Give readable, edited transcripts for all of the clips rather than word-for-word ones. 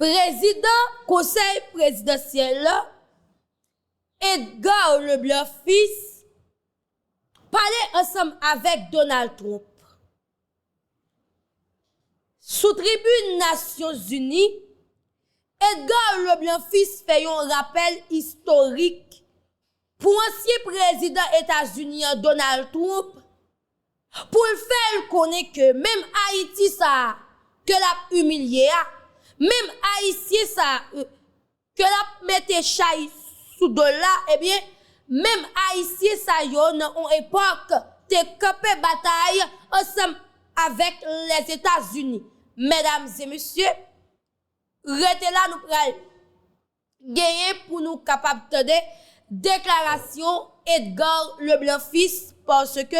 président conseil présidentiel Edgar Leblanc fils parlait ensemble avec Donald Trump. Sous tribune Nations Unies, Edgar Leblanc fils fait un rappel historique pour l'ancien président États-Unis Donald Trump pour le faire connaître que même Haïti ça que l'a humilié, même Haïtien ça que l'a mette chaï sous dollar, eh bien même Haïtien ça yo dans une époque te campé bataille ensemble avec les États-Unis. Mesdames et messieurs, restez là, nous pral gagner pour nous capables de déclaration Edgar Leblanc fils parce que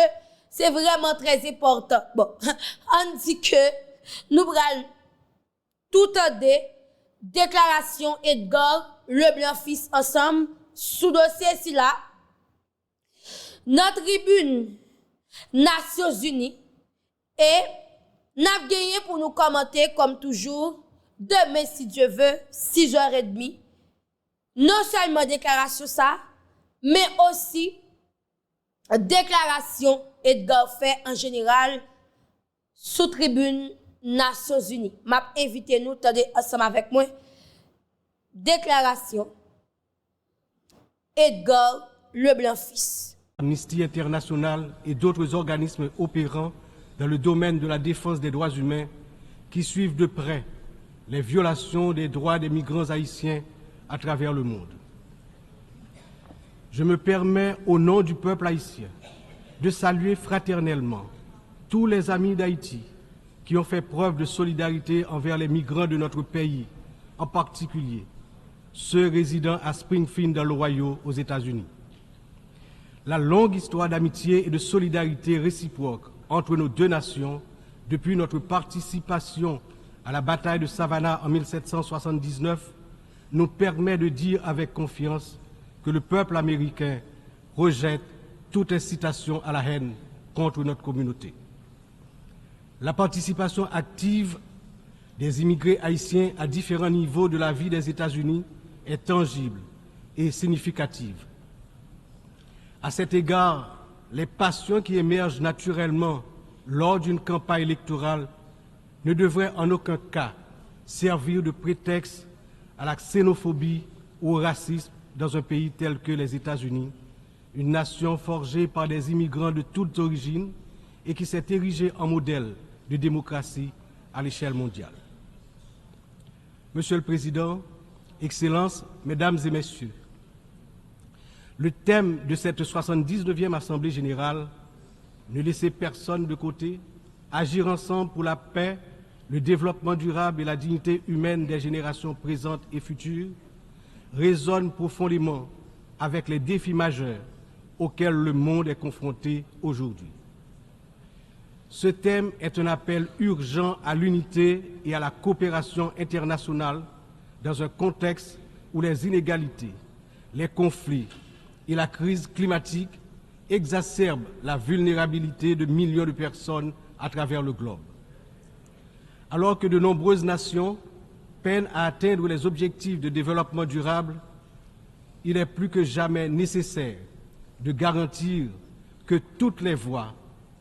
c'est vraiment très important. Bon, on dit que nous pral tout de déclaration Edgar Leblanc fils ensemble sous dossier si là. Notre tribune Nations Unies et n'a gagné pour nous commenter comme toujours demain si Dieu veut 6h30. Non seulement déclaration ça, mais aussi déclaration Edgar fait en général sous tribune Nations Unies. M'a invité nous tendez ensemble avec moi. Déclaration Edgar Leblanc fils. Amnesty International et d'autres organismes opérant dans le domaine de la défense des droits humains qui suivent de près les violations des droits des migrants haïtiens à travers le monde. Je me permets, au nom du peuple haïtien, de saluer fraternellement tous les amis d'Haïti qui ont fait preuve de solidarité envers les migrants de notre pays, en particulier ceux résidant à Springfield dans l'Ohio aux États-Unis. La longue histoire d'amitié et de solidarité réciproque entre nos deux nations, depuis notre participation à la bataille de Savannah en 1779, nous permet de dire avec confiance que le peuple américain rejette toute incitation à la haine contre notre communauté. La participation active des immigrés haïtiens à différents niveaux de la vie des États-Unis est tangible et significative. À cet égard, les passions qui émergent naturellement lors d'une campagne électorale ne devraient en aucun cas servir de prétexte à la xénophobie ou au racisme dans un pays tel que les États-Unis, une nation forgée par des immigrants de toutes origines et qui s'est érigée en modèle de démocratie à l'échelle mondiale. Monsieur le Président, Excellences, Mesdames et Messieurs, le thème de cette 79e Assemblée générale, ne laisser personne de côté, agir ensemble pour la paix, le développement durable et la dignité humaine des générations présentes et futures, résonne profondément avec les défis majeurs auxquels le monde est confronté aujourd'hui. Ce thème est un appel urgent à l'unité et à la coopération internationale dans un contexte où les inégalités, les conflits et la crise climatique exacerbent la vulnérabilité de millions de personnes à travers le globe. Alors que de nombreuses nations peinent à atteindre les objectifs de développement durable, il est plus que jamais nécessaire de garantir que toutes les voix,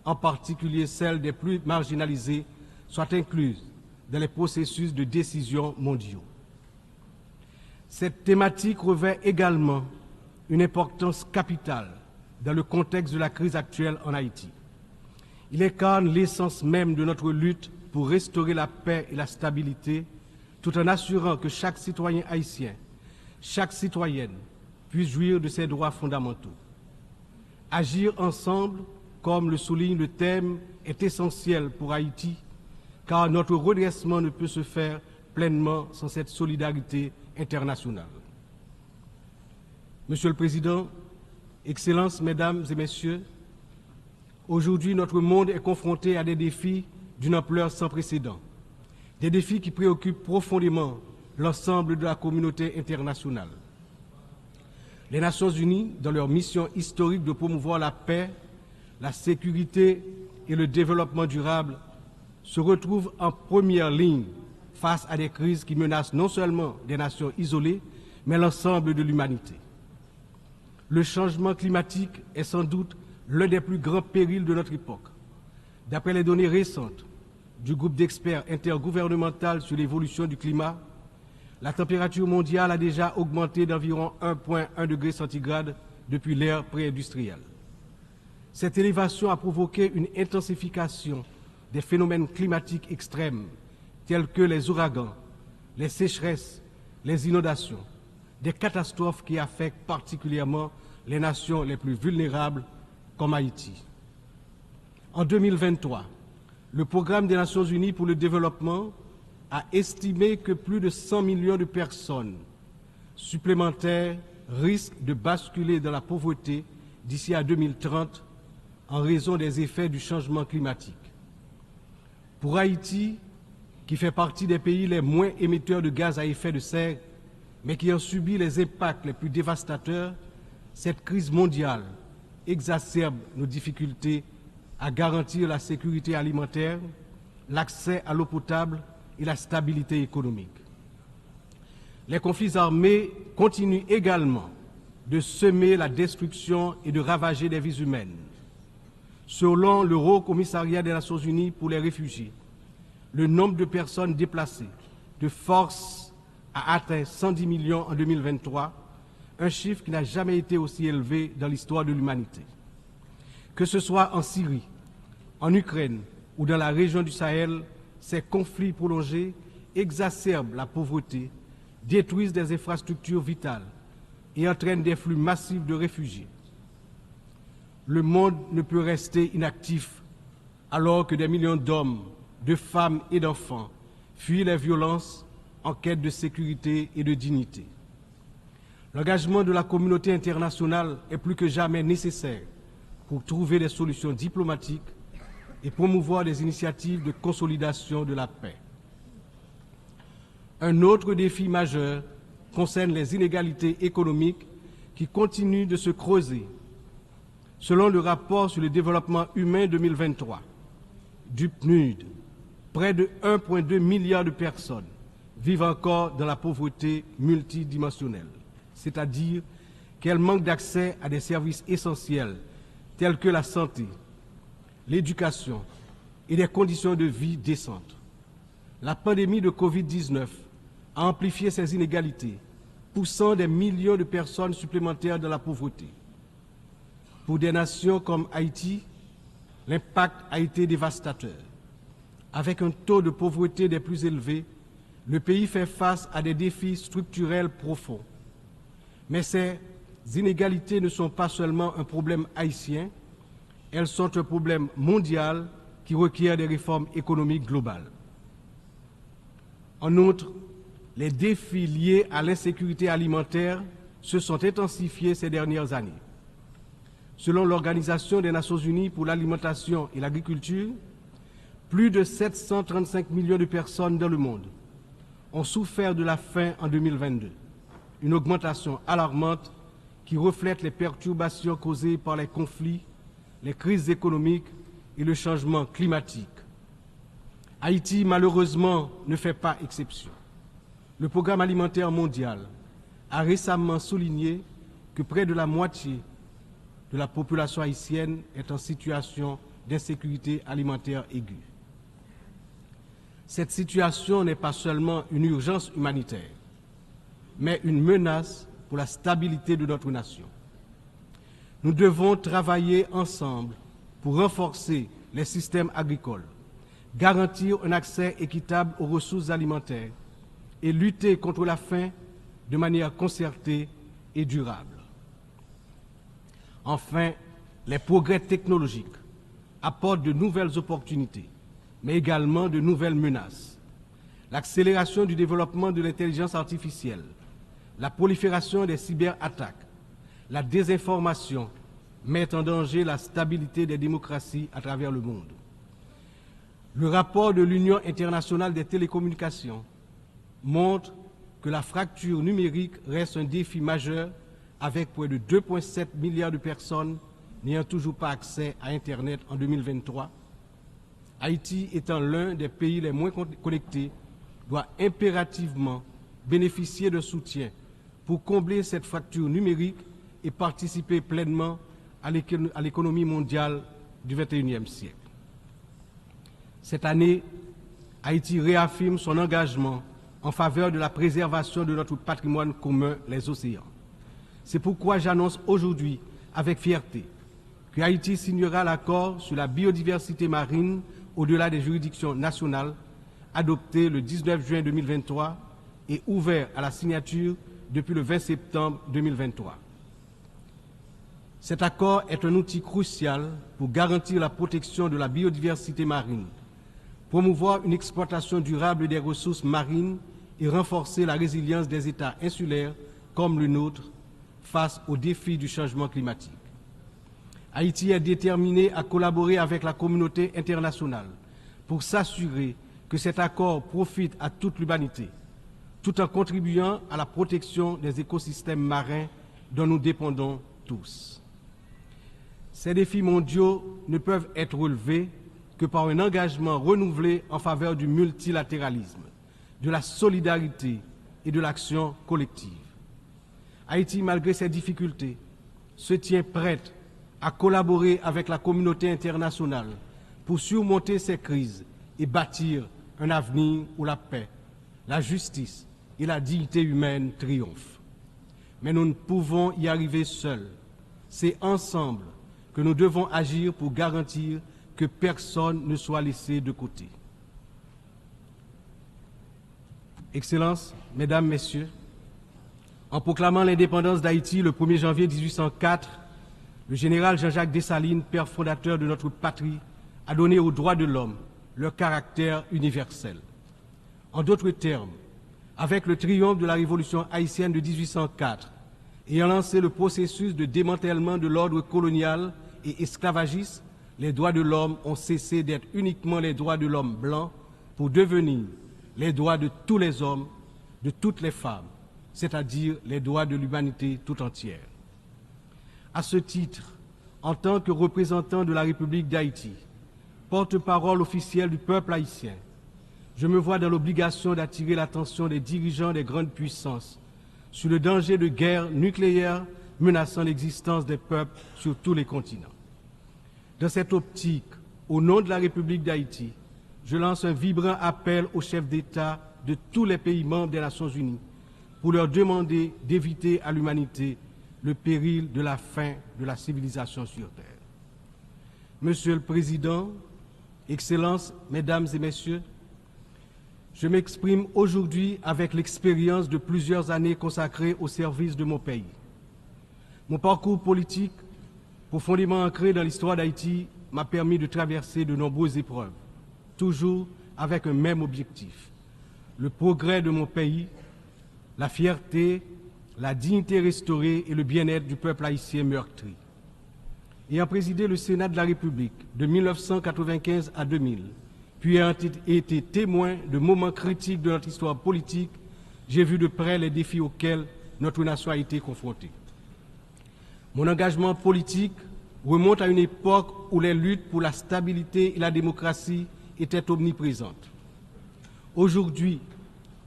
en particulier celles des plus marginalisées, soient incluses dans les processus de décision mondiaux. Cette thématique revêt également une importance capitale dans le contexte de la crise actuelle en Haïti. Il incarne l'essence même de notre lutte pour restaurer la paix et la stabilité, tout en assurant que chaque citoyen haïtien, chaque citoyenne puisse jouir de ses droits fondamentaux. Agir ensemble, comme le souligne le thème, est essentiel pour Haïti, car notre redressement ne peut se faire pleinement sans cette solidarité internationale. Monsieur le Président, Excellences, Mesdames et Messieurs, aujourd'hui notre monde est confronté à des défis d'une ampleur sans précédent, des défis qui préoccupent profondément l'ensemble de la communauté internationale. Les Nations Unies, dans leur mission historique de promouvoir la paix, la sécurité et le développement durable, se retrouvent en première ligne face à des crises qui menacent non seulement des nations isolées, mais l'ensemble de l'humanité. Le changement climatique est sans doute l'un des plus grands périls de notre époque. D'après les données récentes du groupe d'experts intergouvernemental sur l'évolution du climat, la température mondiale a déjà augmenté d'environ 1,1 degré centigrade depuis l'ère pré-industrielle. Cette élévation a provoqué une intensification des phénomènes climatiques extrêmes tels que les ouragans, les sécheresses, les inondations, des catastrophes qui affectent particulièrement les nations les plus vulnérables comme Haïti. En 2023, le Programme des Nations Unies pour le développement a estimé que plus de 100 millions de personnes supplémentaires risquent de basculer dans la pauvreté d'ici à 2030 en raison des effets du changement climatique. Pour Haïti, qui fait partie des pays les moins émetteurs de gaz à effet de serre, mais qui en subit les impacts les plus dévastateurs, cette crise mondiale exacerbe nos difficultés à garantir la sécurité alimentaire, l'accès à l'eau potable et la stabilité économique. Les conflits armés continuent également de semer la destruction et de ravager des vies humaines. Selon le Haut Commissariat des Nations Unies pour les réfugiés, le nombre de personnes déplacées de force a atteint 110 millions en 2023, un chiffre qui n'a jamais été aussi élevé dans l'histoire de l'humanité. Que ce soit en Syrie, en Ukraine ou dans la région du Sahel, ces conflits prolongés exacerbent la pauvreté, détruisent des infrastructures vitales et entraînent des flux massifs de réfugiés. Le monde ne peut rester inactif alors que des millions d'hommes, de femmes et d'enfants fuient les violences en quête de sécurité et de dignité. L'engagement de la communauté internationale est plus que jamais nécessaire pour trouver des solutions diplomatiques et promouvoir des initiatives de consolidation de la paix. Un autre défi majeur concerne les inégalités économiques qui continuent de se creuser. Selon le rapport sur le développement humain 2023 du PNUD, près de 1,2 milliard de personnes vivent encore dans la pauvreté multidimensionnelle, c'est-à-dire qu'elles manquent d'accès à des services essentiels tels que la santé, l'éducation et des conditions de vie décentes. La pandémie de Covid-19 a amplifié ces inégalités, poussant des millions de personnes supplémentaires dans la pauvreté. Pour des nations comme Haïti, l'impact a été dévastateur. Avec un taux de pauvreté des plus élevés, le pays fait face à des défis structurels profonds. Mais ces inégalités ne sont pas seulement un problème haïtien, elles sont un problème mondial qui requiert des réformes économiques globales. En outre, les défis liés à l'insécurité alimentaire se sont intensifiés ces dernières années. Selon l'Organisation des Nations Unies pour l'alimentation et l'agriculture, plus de 735 millions de personnes dans le monde ont souffert de la faim en 2022, une augmentation alarmante qui reflète les perturbations causées par les conflits, les crises économiques et le changement climatique. Haïti, malheureusement, ne fait pas exception. Le Programme alimentaire mondial a récemment souligné que près de la moitié de la population haïtienne est en situation d'insécurité alimentaire aiguë. Cette situation n'est pas seulement une urgence humanitaire, mais une menace pour la stabilité de notre nation. Nous devons travailler ensemble pour renforcer les systèmes agricoles, garantir un accès équitable aux ressources alimentaires et lutter contre la faim de manière concertée et durable. Enfin, les progrès technologiques apportent de nouvelles opportunités, mais également de nouvelles menaces. L'accélération du développement de l'intelligence artificielle, la prolifération des cyberattaques, la désinformation mettent en danger la stabilité des démocraties à travers le monde. Le rapport de l'Union internationale des télécommunications montre que la fracture numérique reste un défi majeur avec près de 2,7 milliards de personnes n'ayant toujours pas accès à Internet en 2023, Haïti étant l'un des pays les moins connectés doit impérativement bénéficier de soutien pour combler cette fracture numérique et participer pleinement à l'économie mondiale du XXIe siècle. Cette année, Haïti réaffirme son engagement en faveur de la préservation de notre patrimoine commun, les océans. C'est pourquoi j'annonce aujourd'hui avec fierté que Haïti signera l'accord sur la biodiversité marine au-delà des juridictions nationales, adopté le 19 juin 2023 et ouvert à la signature depuis le 20 septembre 2023. Cet accord est un outil crucial pour garantir la protection de la biodiversité marine, promouvoir une exploitation durable des ressources marines et renforcer la résilience des États insulaires comme le nôtre face aux défis du changement climatique. Haïti est déterminé à collaborer avec la communauté internationale pour s'assurer que cet accord profite à toute l'humanité, tout en contribuant à la protection des écosystèmes marins dont nous dépendons tous. Ces défis mondiaux ne peuvent être relevés que par un engagement renouvelé en faveur du multilatéralisme, de la solidarité et de l'action collective. Haïti, malgré ses difficultés, se tient prête à collaborer avec la communauté internationale pour surmonter ces crises et bâtir un avenir où la paix, la justice et la dignité humaine triomphent. Mais nous ne pouvons y arriver seuls. C'est ensemble que nous devons agir pour garantir que personne ne soit laissé de côté. Excellences, Mesdames, Messieurs, en proclamant l'indépendance d'Haïti le 1er janvier 1804, le général Jean-Jacques Dessalines, père fondateur de notre patrie, a donné aux droits de l'homme leur caractère universel. En d'autres termes, avec le triomphe de la révolution haïtienne de 1804, ayant lancé le processus de démantèlement de l'ordre colonial et esclavagiste, les droits de l'homme ont cessé d'être uniquement les droits de l'homme blanc pour devenir les droits de tous les hommes, de toutes les femmes, c'est-à-dire les droits de l'humanité tout entière. À ce titre, en tant que représentant de la République d'Haïti, porte-parole officiel du peuple haïtien, je me vois dans l'obligation d'attirer l'attention des dirigeants des grandes puissances sur le danger de guerre nucléaire menaçant l'existence des peuples sur tous les continents. Dans cette optique, au nom de la République d'Haïti, je lance un vibrant appel aux chefs d'État de tous les pays membres des Nations Unies pour leur demander d'éviter à l'humanité le péril de la fin de la civilisation sur Terre. Monsieur le Président, Excellences, Mesdames et Messieurs, je m'exprime aujourd'hui avec l'expérience de plusieurs années consacrées au service de mon pays. Mon parcours politique, profondément ancré dans l'histoire d'Haïti, m'a permis de traverser de nombreuses épreuves, toujours avec un même objectif, le progrès de mon pays, la fierté, la dignité restaurée et le bien-être du peuple haïtien meurtri. Ayant présidé le Sénat de la République de 1995 à 2000, puis ayant été témoin de moments critiques de notre histoire politique, j'ai vu de près les défis auxquels notre nation a été confrontée. Mon engagement politique remonte à une époque où les luttes pour la stabilité et la démocratie étaient omniprésentes. Aujourd'hui,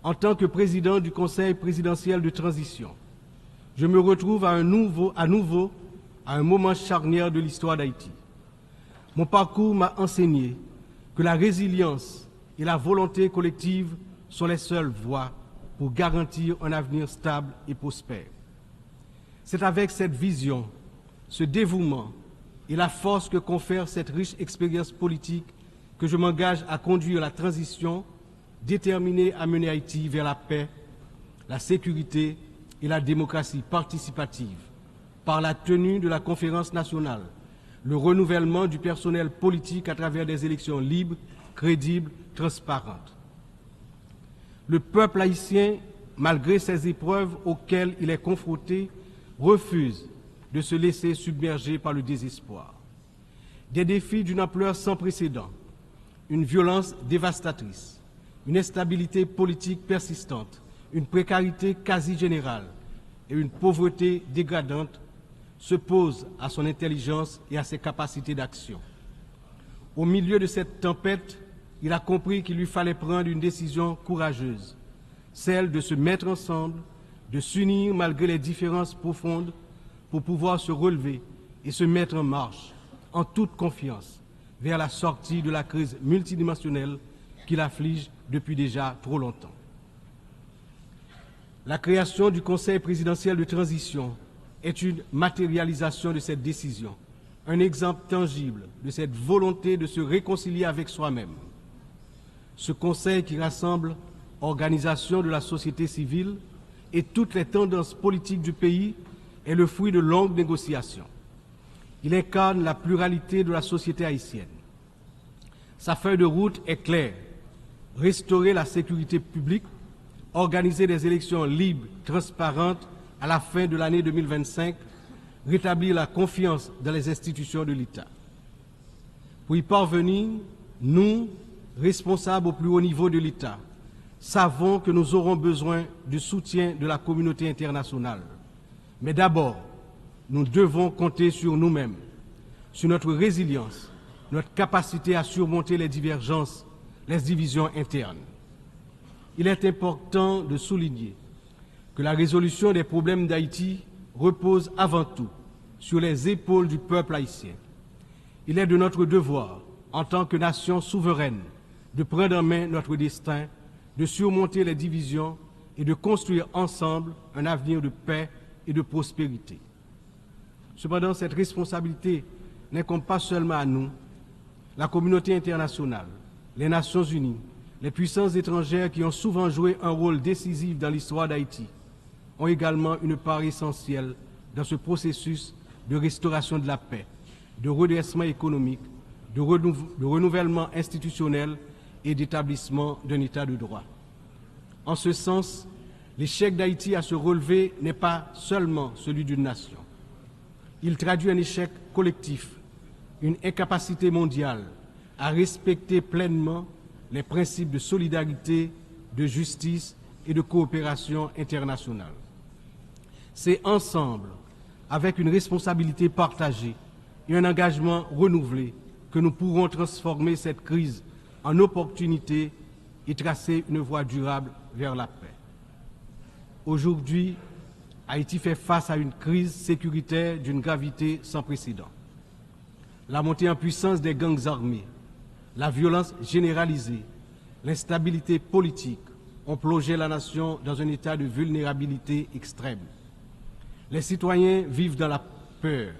en tant que président du Conseil présidentiel de transition, je me retrouve à nouveau à un moment charnière de l'histoire d'Haïti. Mon parcours m'a enseigné que la résilience et la volonté collective sont les seules voies pour garantir un avenir stable et prospère. C'est avec cette vision, ce dévouement et la force que confère cette riche expérience politique que je m'engage à conduire la transition, déterminé à mener Haïti vers la paix, la sécurité et la démocratie participative, par la tenue de la conférence nationale, le renouvellement du personnel politique à travers des élections libres, crédibles, transparentes. Le peuple haïtien, malgré ces épreuves auxquelles il est confronté, refuse de se laisser submerger par le désespoir. Des défis d'une ampleur sans précédent, une violence dévastatrice, une instabilité politique persistante, une précarité quasi générale et une pauvreté dégradante se posent à son intelligence et à ses capacités d'action. Au milieu de cette tempête, il a compris qu'il lui fallait prendre une décision courageuse, celle de se mettre ensemble, de s'unir malgré les différences profondes pour pouvoir se relever et se mettre en marche, en toute confiance, vers la sortie de la crise multidimensionnelle qui l'afflige depuis déjà trop longtemps. La création du Conseil présidentiel de transition est une matérialisation de cette décision, un exemple tangible de cette volonté de se réconcilier avec soi-même. Ce Conseil qui rassemble organisations de la société civile et toutes les tendances politiques du pays est le fruit de longues négociations. Il incarne la pluralité de la société haïtienne. Sa feuille de route est claire: restaurer la sécurité publique, organiser des élections libres, transparentes à la fin de l'année 2025, rétablir la confiance dans les institutions de l'État. Pour y parvenir, nous, responsables au plus haut niveau de l'État, savons que nous aurons besoin du soutien de la communauté internationale. Mais d'abord, nous devons compter sur nous-mêmes, sur notre résilience, notre capacité à surmonter les divergences, les divisions internes. Il est important de souligner que la résolution des problèmes d'Haïti repose avant tout sur les épaules du peuple haïtien. Il est de notre devoir, en tant que nation souveraine, de prendre en main notre destin, de surmonter les divisions et de construire ensemble un avenir de paix et de prospérité. Cependant, cette responsabilité n'incombe pas seulement à nous. La communauté internationale, les Nations unies, les puissances étrangères qui ont souvent joué un rôle décisif dans l'histoire d'Haïti ont également une part essentielle dans ce processus de restauration de la paix, de redressement économique, de renouvellement institutionnel et d'établissement d'un État de droit. En ce sens, l'échec d'Haïti à se relever n'est pas seulement celui d'une nation. Il traduit un échec collectif, une incapacité mondiale à respecter pleinement les principes de solidarité, de justice et de coopération internationale. C'est ensemble, avec une responsabilité partagée et un engagement renouvelé, que nous pourrons transformer cette crise en opportunité et tracer une voie durable vers la paix. Aujourd'hui, Haïti fait face à une crise sécuritaire d'une gravité sans précédent. La montée en puissance des gangs armés, la violence généralisée, l'instabilité politique ont plongé la nation dans un état de vulnérabilité extrême. Les citoyens vivent dans la peur,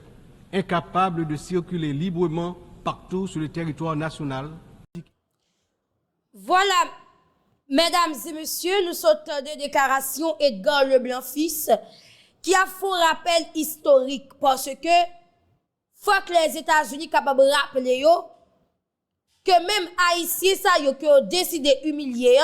incapables de circuler librement partout sur le territoire national. Voilà, mesdames et messieurs, nous sortons de déclaration Edgar Leblanc fils qui a fait un rappel historique parce que faut que les États-Unis capables de rappeler yo, que même Haïtiens ça yo qui ont décidé humilier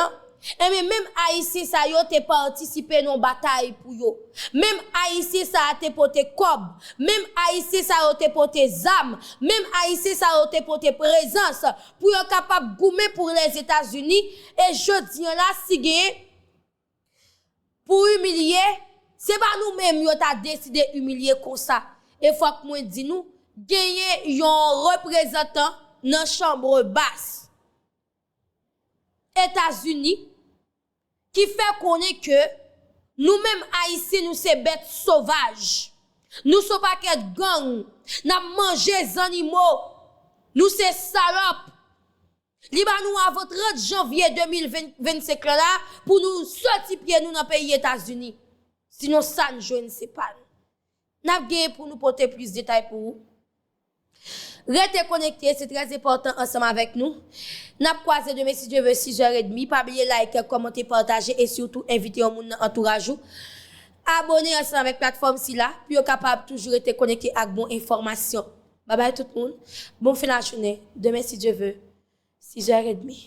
et même Haïtiens ça yo te participé dans bataille pour yo. Même Haïtiens ça a te porté cob, même Haïtiens ça yo te porté zam, même Haïtiens ça yo te porté présence pour yo capable goumer pour les États-Unis et je dis là si gagne pour humilier, c'est pas nous-mêmes yo t'a décidé humilier comme ça. Et faut que moi dis nous gagner yon représentant dans chambre basse États-Unis qui fait connaître que nous-mêmes Haïtiens nous c'est bêtes sauvages. Nous sommes pas qu'être gang, n'a mangé des animaux. Nous c'est salopes. Liba nous avant 30 janvier 2025 là pour nous sortir pied nous dans pays États-Unis. Sinon ça ne sais pas. N'a gagné pour nous porter plus de détails pour vous. Restez connectés, c'est très important ensemble avec nous. N'a croisé demain si Dieu veut 6h30. Pas oublier like, commenter, partager et surtout inviter au monde entourage. Abonnez ensemble avec la plateforme si là, puis capable toujours être connecté avec bonne information. Bye bye tout le monde. Bon fin de la journée. Demain si Dieu veut 6h30.